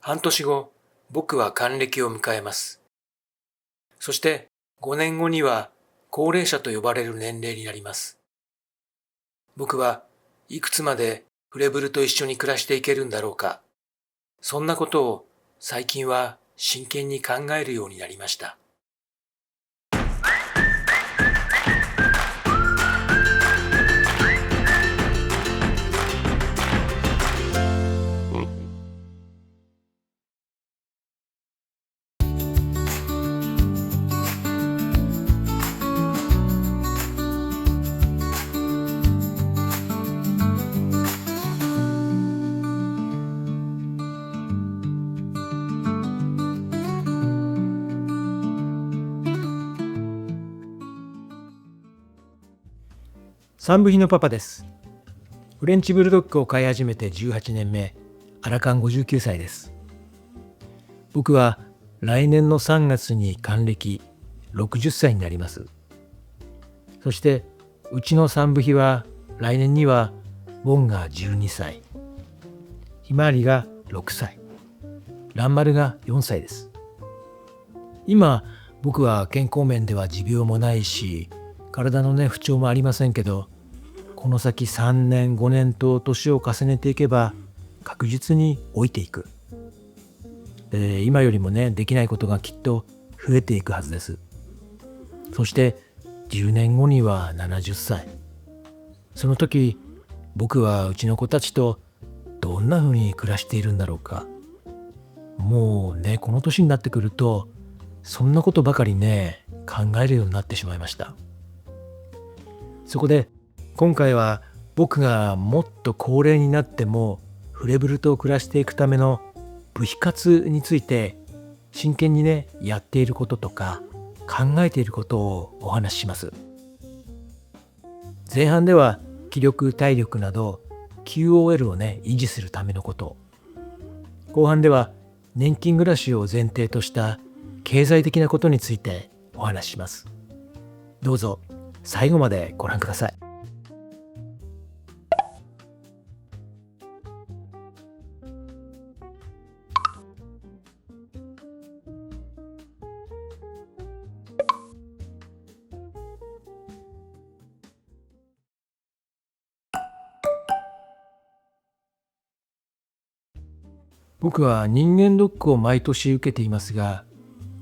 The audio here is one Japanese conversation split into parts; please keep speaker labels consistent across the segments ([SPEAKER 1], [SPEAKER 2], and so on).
[SPEAKER 1] 半年後、僕は還暦を迎えます。そして5年後には高齢者と呼ばれる年齢になります。僕はいくつまでフレブルと一緒に暮らしていけるんだろうか。そんなことを最近は真剣に考えるようになりました。
[SPEAKER 2] 三部比のパパです。フレンチブルドッグを飼い始めて18年目、アラカン59歳です。僕は来年の3月に還暦60歳になります。そしてうちの三部比は来年にはボンが12歳、ひまわりが6歳、ランマルが4歳です。今僕は健康面では持病もないし、体の不調もありませんけど、この先3年5年と年を重ねていけば確実に老いていく。今よりもできないことがきっと増えていくはずです。そして10年後には70歳。その時僕はうちの子たちとどんな風に暮らしているんだろうか。もうこの年になってくるとそんなことばかり考えるようになってしまいました。そこで今回は僕がもっと高齢になってもフレブルと暮らしていくための部費活について真剣にやっていることとか考えていることをお話しします。前半では気力体力など QOL を維持するためのこと、後半では年金暮らしを前提とした経済的なことについてお話しします。どうぞ最後までご覧ください。僕は人間ドックを毎年受けていますが、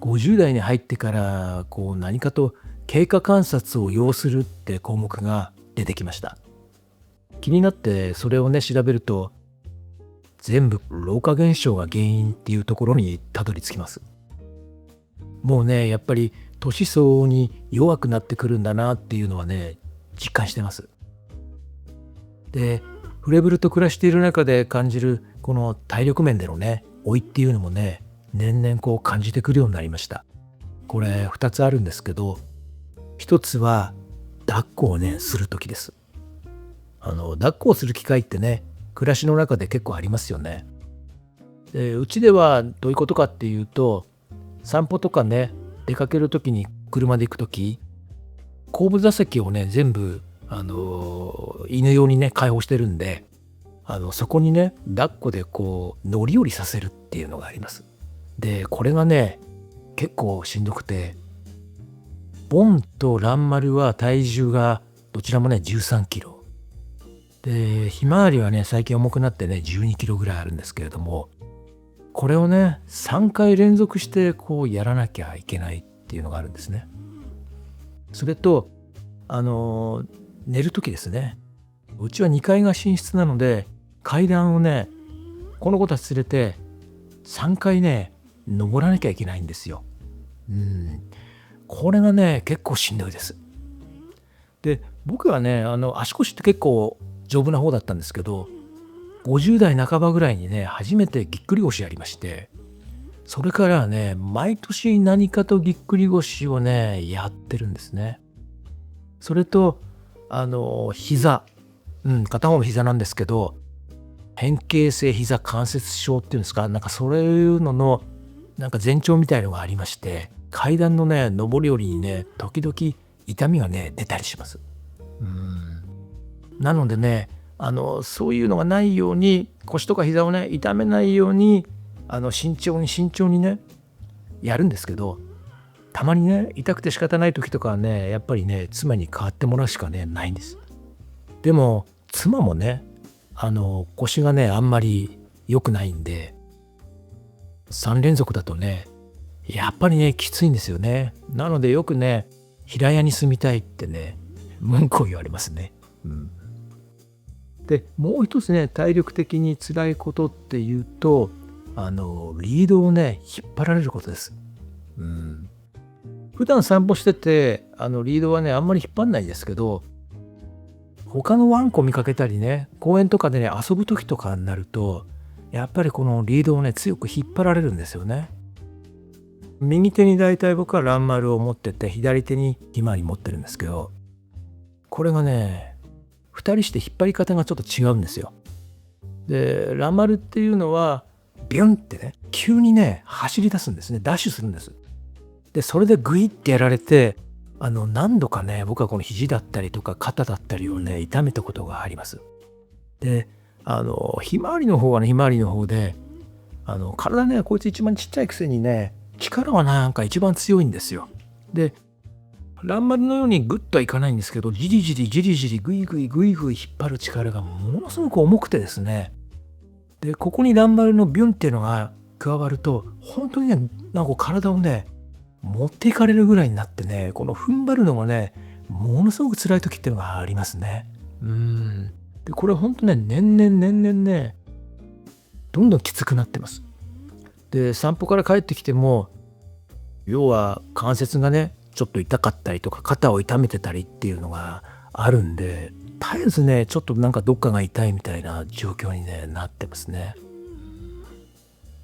[SPEAKER 2] 50代に入ってから何かと経過観察を要するって項目が出てきました。気になってそれを調べると、全部老化現象が原因っていうところにたどり着きます。もうやっぱり年相応に弱くなってくるんだなっていうのは実感してます。で、フレブルと暮らしている中で感じるこの体力面での老いっていうのも年々感じてくるようになりました。これ2つあるんですけど、1つは抱っこをする時です。抱っこをする機会って暮らしの中で結構ありますよね。で、うちではどういうことかっていうと、散歩とか出かける時に車で行く時、後部座席を全部犬用に開放してるんで、そこに抱っこで乗り降りさせるっていうのがあります。で、これが結構しんどくて、ボンとランマルは体重がどちらも13キロで、ひまわりは最近重くなって12キロぐらいあるんですけれども、これを3回連続してやらなきゃいけないっていうのがあるんですね。それと寝る時ですね。うちは2階が寝室なので、階段をこの子たち連れて3回登らなきゃいけないんですよ。これが結構しんどいです。で、僕は足腰って結構丈夫な方だったんですけど、50代半ばぐらいに初めてぎっくり腰やりまして、それからは毎年何かとぎっくり腰をやってるんですね。それと膝、片方の膝なんですけど、変形性膝関節症っていうんですか、そういうのの前兆みたいのがありまして、階段の上り下りに時々痛みが出たりします。なのでそういうのがないように、腰とか膝を痛めないように慎重に慎重にねやるんですけど、たまにね痛くて仕方ない時とかはね、やっぱりね妻に代わってもらうしかねないんです。でも妻もね腰がねあんまり良くないんで、3連続だとねやっぱりねきついんですよね。なのでよくね平屋に住みたいってね文句を言われますね。でもう一つね体力的に辛いことっていうと、リードをね引っ張られることです。普段散歩しててリードはねあんまり引っ張んないですけど、他のワンコ見かけたりね、公園とかでね遊ぶ時とかになると、やっぱりこのリードをね強く引っ張られるんですよね。右手にだいたい僕はランマルを持ってて、左手にひまわり持ってるんですけど、これがね2人して引っ張り方がちょっと違うんですよ。でランマルっていうのはビュンってね急にね走り出すんですね。ダッシュするんです。でそれでグイってやられて、何度かね僕はこの肘だったりとか肩だったりをね痛めたことがあります。でひまわりの方はねひまわりの方で体ねこいつ一番ちっちゃいくせにね力はなんか一番強いんですよ。でランマルのようにグッとはいかないんですけど、じりじりじりじりグイグイグイグイ引っ張る力がものすごく重くてですね、でここにランマルのビュンっていうのが加わると、本当にねなんか体をね持っていかれるぐらいになってね、この踏ん張るのがねものすごく辛い時っていうのがありますね。でこれ本当ね年々ねどんどんきつくなってます。で散歩から帰ってきても、要は関節がねちょっと痛かったりとか肩を痛めてたりっていうのがあるんで、絶えずねちょっとなんかどっかが痛いみたいな状況に、ね、なってますね。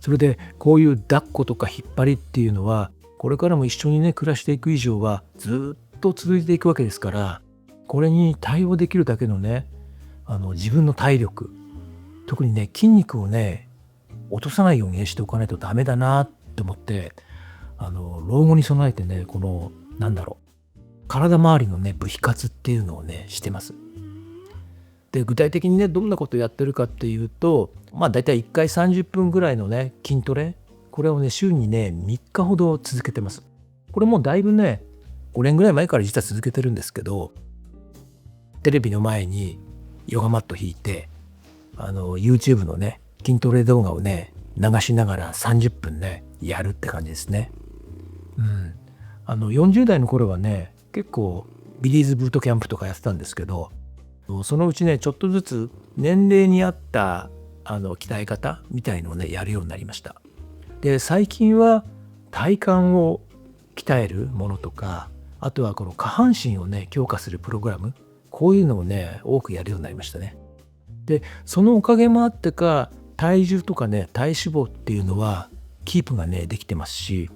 [SPEAKER 2] それでこういう抱っことか引っ張りっていうのは、これからも一緒にね暮らしていく以上はずっと続いていくわけですから、これに対応できるだけのね自分の体力、特にね筋肉をね落とさないようにしておかないとダメだなって思って、老後に備えてねこの体周りのね部費活っていうのをねしてます。で具体的にねどんなことをやってるかっていうと、だいたい1回30分ぐらいのね筋トレ、これをね週にね3日ほど続けてます。これもだいぶね5年ぐらい前から実は続けてるんですけど、テレビの前にヨガマット引いてYouTube のね筋トレ動画をね流しながら30分ねやるって感じですね。40代の頃はね結構ビリーズブートキャンプとかやってたんですけど、そのうちねちょっとずつ年齢に合った鍛え方みたいのをねやるようになりました。で最近は体幹を鍛えるものとか、あとはこの下半身をね強化するプログラム、こういうのをね多くやるようになりましたね。でそのおかげもあってか、体重とかね体脂肪っていうのはキープがねできてますし、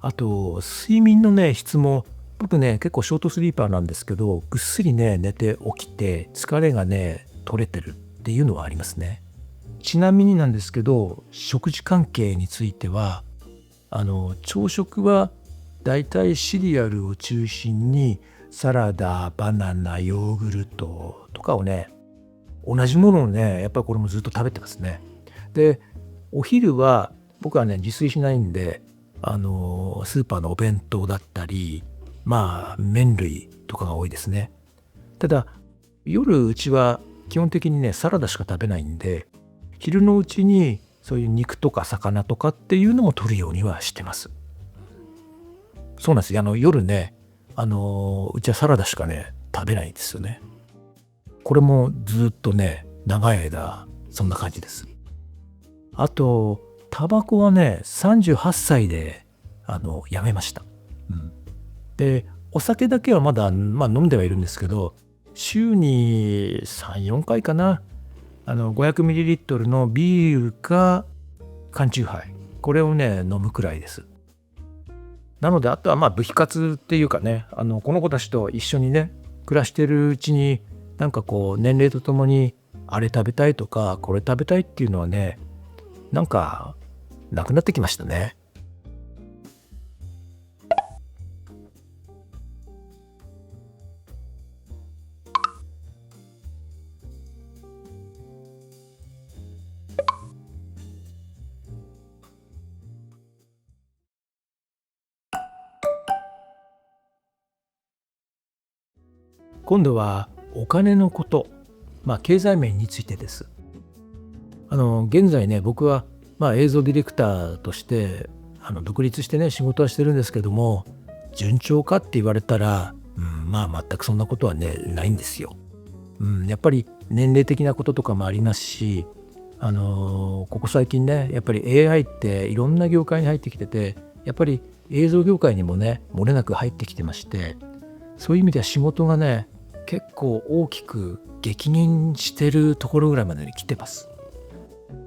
[SPEAKER 2] あと睡眠のね質も、僕ね結構ショートスリーパーなんですけど、ぐっすりね寝て起きて疲れがね取れてるっていうのはありますね。ちなみになんですけど、食事関係については朝食はだいたいシリアルを中心にサラダ、バナナ、ヨーグルトとかをね同じものをねやっぱりこれもずっと食べてますね。でお昼は僕はね自炊しないんで、スーパーのお弁当だったり麺類とかが多いですね。ただ夜うちは基本的にねサラダしか食べないんで、昼のうちにそういう肉とか魚とかっていうのも取るようにはしてます。そうなんですよ。夜ねうちはサラダしかね食べないんですよね。これもずっとね長い間そんな感じです。あとタバコはね38歳でやめました。でお酒だけはまだ、飲んではいるんですけど、週に3、4回かな、500ml のビールか缶チューハイ、これをね飲むくらいです。なのであとは部費活っていうかね、この子たちと一緒にね暮らしてるうちに、なんかこう年齢とともにあれ食べたいとかこれ食べたいっていうのはねなんかなくなってきましたね。今度はお金のこと、経済面についてです。現在ね、僕は映像ディレクターとして独立してね仕事はしてるんですけども、順調かって言われたら、全くそんなことはねないんですよ。やっぱり年齢的なこととかもありますし、ここ最近ねやっぱり AI っていろんな業界に入ってきてて、やっぱり映像業界にもね漏れなく入ってきてまして、そういう意味では仕事がね結構大きく激減してるところぐらいまでに来てます。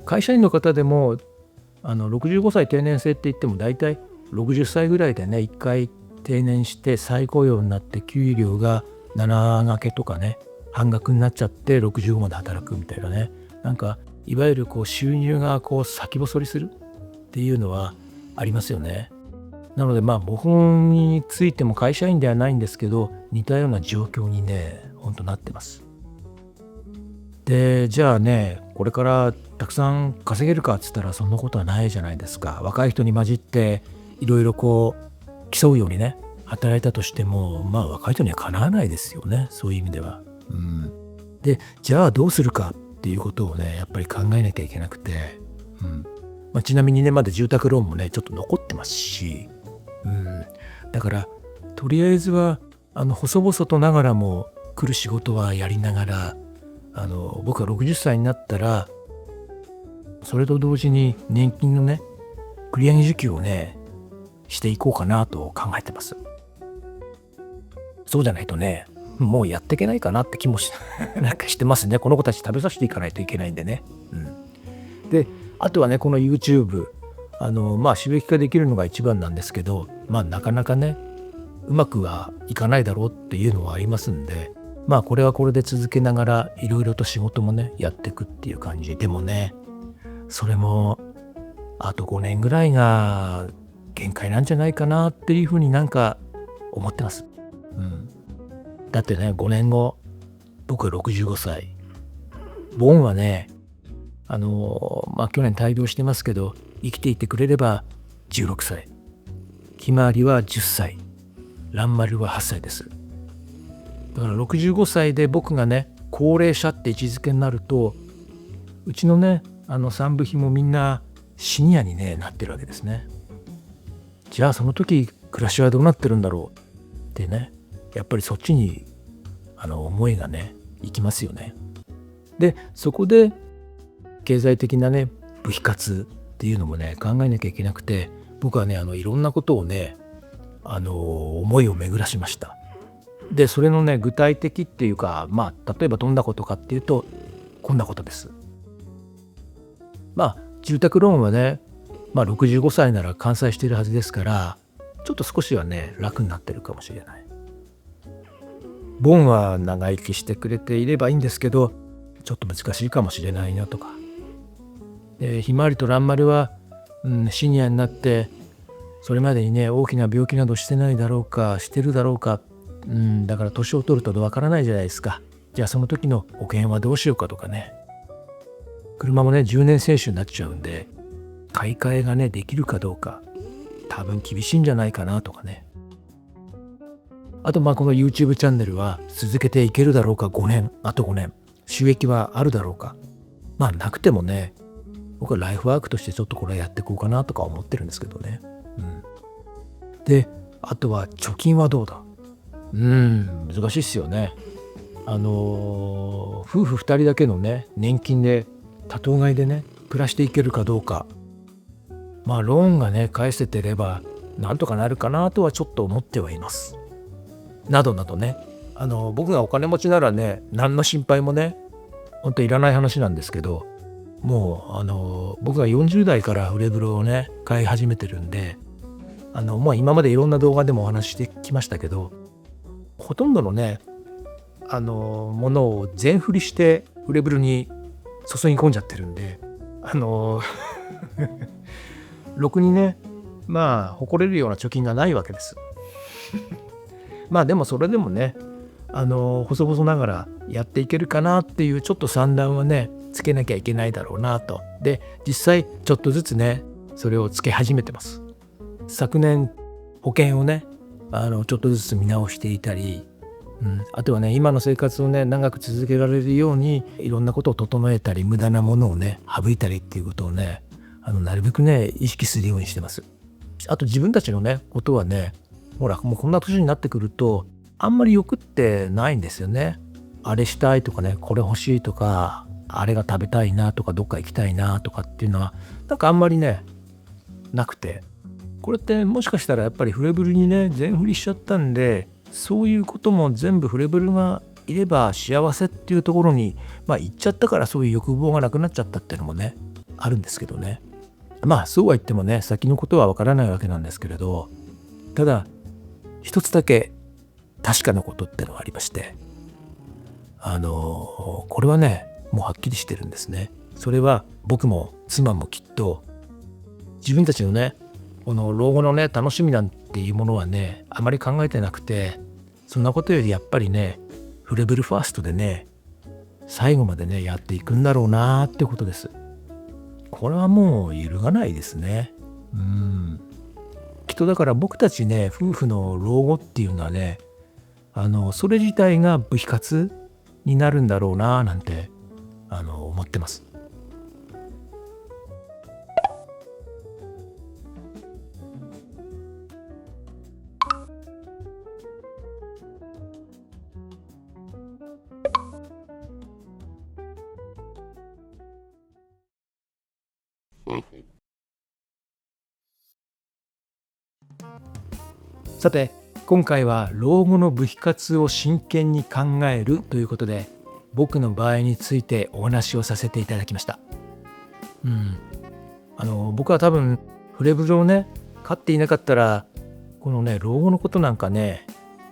[SPEAKER 2] 会社員の方でも65歳定年制って言っても大体60歳ぐらいでね1回定年して再雇用になって、給料が7掛けとかね半額になっちゃって65まで働くみたいなね、なんかいわゆる収入が先細りするっていうのはありますよね。なので僕についても会社員ではないんですけど、似たような状況にね本当なってます。でじゃあね、これからたくさん稼げるかっつったらそんなことはないじゃないですか。若い人に混じっていろいろ競うようにね働いたとしても、若い人にはかなわないですよね、そういう意味では。でじゃあどうするかっていうことをねやっぱり考えなきゃいけなくて、ちなみにねまだ住宅ローンもねちょっと残ってますし、だからとりあえずは細々とながらも来る仕事はやりながら、僕は60歳になったらそれと同時に年金のね繰り上げ受給をねしていこうかなと考えてます。そうじゃないとねもうやっていけないかなって気もなんかしてますね。この子たち食べさせていかないといけないんでね。であとはねこの YouTube 収益化できるのが一番なんですけど、なかなかねうまくはいかないだろうっていうのはありますんで、これはこれで続けながらいろいろと仕事もねやっていくっていう感じでもね、それもあと5年ぐらいが限界なんじゃないかなっていうふうになんか思ってます。だってね5年後僕は65歳、ボンはね去年大病してますけど生きていてくれれば16歳、ひまわりは10歳、らんまるは8歳です。だから65歳で僕がね高齢者って位置づけになると、うちのね三部費もみんなシニアにねなってるわけですね。じゃあその時暮らしはどうなってるんだろうってね、やっぱりそっちに思いがねいきますよね。でそこで経済的なね部費活っていうのもね考えなきゃいけなくて、僕はねいろんなことをね思いを巡らしました。でそれのね具体的っていうか、例えばどんなことかっていうとこんなことです。住宅ローンはね、65歳なら完済しているはずですから、ちょっと少しはね楽になってるかもしれない。ボンは長生きしてくれていればいいんですけど、ちょっと難しいかもしれないなとか。ひまわりとらんまるは、シニアになってそれまでにね大きな病気などしてないだろうか、してるだろうか、だから年を取るとわからないじゃないですか。じゃあその時の保険はどうしようかとかね。車もね10年選手になっちゃうんで買い替えがねできるかどうか多分厳しいんじゃないかなとかね。あとこの YouTube チャンネルは続けていけるだろうか、あと5年収益はあるだろうか。なくてもね僕はライフワークとしてちょっとこれやっていこうかなとか思ってるんですけどね。であとは貯金はどうだ。難しいっすよね。夫婦2人だけのね年金で多頭飼いでね暮らしていけるかどうか。ローンがね返せてればなんとかなるかなとはちょっと思ってはいます。などなどね、僕がお金持ちならね何の心配もね本当いらない話なんですけど、もう僕が40代からフレブロをね買い始めてるんで、今までいろんな動画でもお話ししてきましたけど、ほとんどのねものを全振りしてフレブルに注ぎ込んじゃってるんで、ろくにね誇れるような貯金がないわけです。でもそれでもね細々ながらやっていけるかなっていうちょっと算段はねつけなきゃいけないだろうなと。で実際ちょっとずつねそれをつけ始めてます。昨年保険をねちょっとずつ見直していたり、あとはね、今の生活をね長く続けられるようにいろんなことを整えたり、無駄なものをね省いたりっていうことをねなるべくね意識するようにしてます。あと自分たちのねことはね、ほらもうこんな年になってくるとあんまり欲ってないんですよね。あれしたいとかね、これ欲しいとか、あれが食べたいなとか、どっか行きたいなとかっていうのはなんかあんまりねなくて、これってもしかしたらやっぱりフレブルにね全振りしちゃったんで、そういうことも全部フレブルがいれば幸せっていうところに行っちゃったから、そういう欲望がなくなっちゃったっていうのもねあるんですけどね。そうは言ってもね先のことはわからないわけなんですけれど、ただ一つだけ確かなことってのがありまして、これはねもうはっきりしてるんですね。それは僕も妻もきっと自分たちのねこの老後のね楽しみなんていうものはねあまり考えてなくて、そんなことよりやっぱりねフレブルファーストでね最後までねやっていくんだろうなってことです。これはもう揺るがないですね。きっとだから僕たちね夫婦の老後っていうのはねそれ自体が部費活になるんだろうななんて思ってます。さて今回は老後の部費活を真剣に考えるということで、僕の場合についてお話をさせていただきました。僕は多分フレブルをね飼っていなかったらこのね老後のことなんかね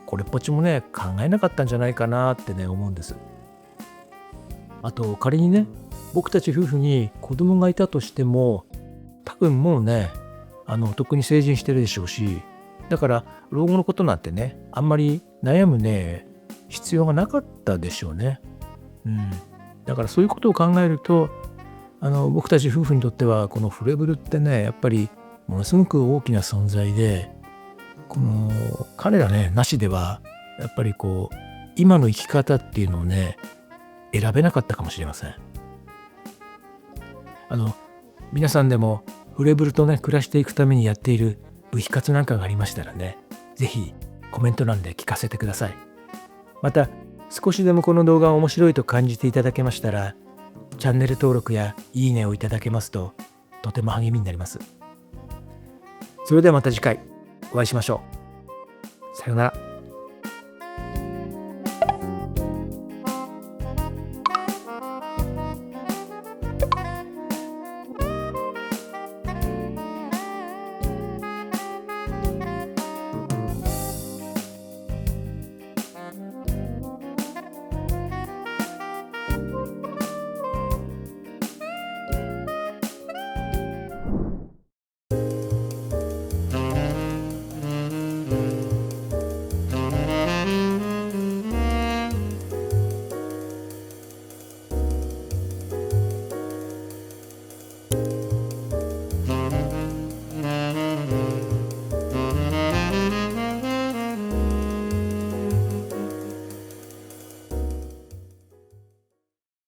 [SPEAKER 2] これっぽっちもね考えなかったんじゃないかなってね思うんです。あと仮にね僕たち夫婦に子供がいたとしても、多分もうねとっくに成人してるでしょうし、だから老後のことなんてねあんまり悩むね必要がなかったでしょうね。だからそういうことを考えると僕たち夫婦にとってはこのフレブルってねやっぱりものすごく大きな存在で、この彼らねなしではやっぱりこう今の生き方っていうのをね選べなかったかもしれません。皆さんでもフレブルとね暮らしていくためにやっている部費活なんかがありましたらね、ぜひコメント欄で聞かせてください。また少しでもこの動画が面白いと感じていただけましたら、チャンネル登録やいいねをいただけますととても励みになります。それではまた次回お会いしましょう。さようなら。